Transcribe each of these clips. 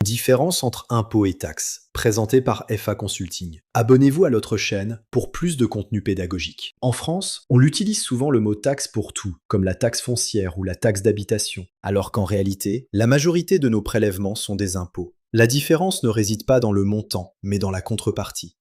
Différence entre impôts et taxes, présenté par FA Consulting. Abonnez-vous à notre chaîne pour plus de contenu pédagogique. En France, on utilise souvent le mot taxe pour tout, comme la taxe foncière ou la taxe d'habitation, alors qu'en réalité, la majorité de nos prélèvements sont des impôts. La différence ne réside pas dans le montant, mais dans la contrepartie.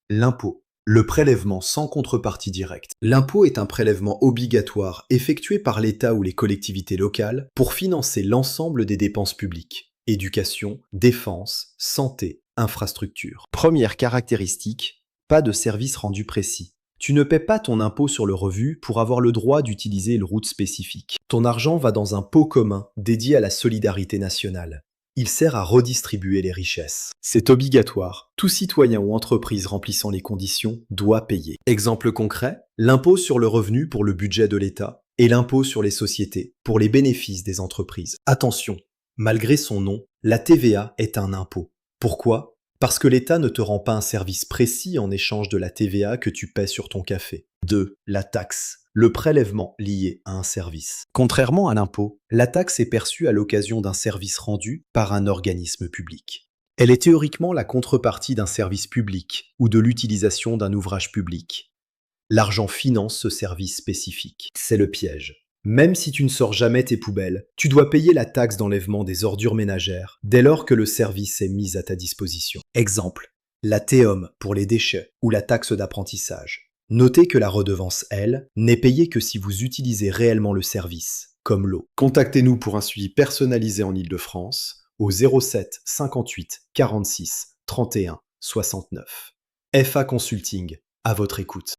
L'impôt. Le prélèvement sans contrepartie directe. L'impôt est un prélèvement obligatoire effectué par l'État ou les collectivités locales pour financer l'ensemble des dépenses publiques. Éducation, défense, santé, infrastructure. Première caractéristique, pas de service rendu précis. Tu ne paies pas ton impôt sur le revenu pour avoir le droit d'utiliser une route spécifique. Ton argent va dans un pot commun dédié à la solidarité nationale. Il sert à redistribuer les richesses. C'est obligatoire. Tout citoyen ou entreprise remplissant les conditions doit payer. Exemple concret, l'impôt sur le revenu pour le budget de l'État et l'impôt sur les sociétés pour les bénéfices des entreprises. Attention, malgré son nom, la TVA est un impôt. Pourquoi ? Parce que l'État ne te rend pas un service précis en échange de la TVA que tu paies sur ton café. 2. La taxe. Le prélèvement lié à un service. Contrairement à l'impôt, la taxe est perçue à l'occasion d'un service rendu par un organisme public. Elle est théoriquement la contrepartie d'un service public ou de l'utilisation d'un ouvrage public. L'argent finance ce service spécifique. C'est le piège. Même si tu ne sors jamais tes poubelles, tu dois payer la taxe d'enlèvement des ordures ménagères dès lors que le service est mis à ta disposition. Exemple, la TEOM pour les déchets ou la taxe d'apprentissage. Notez que la redevance, elle, n'est payée que si vous utilisez réellement le service, comme l'eau. Contactez-nous pour un suivi personnalisé en Île-de-France au 07 58 46 31 69. FA Consulting, à votre écoute.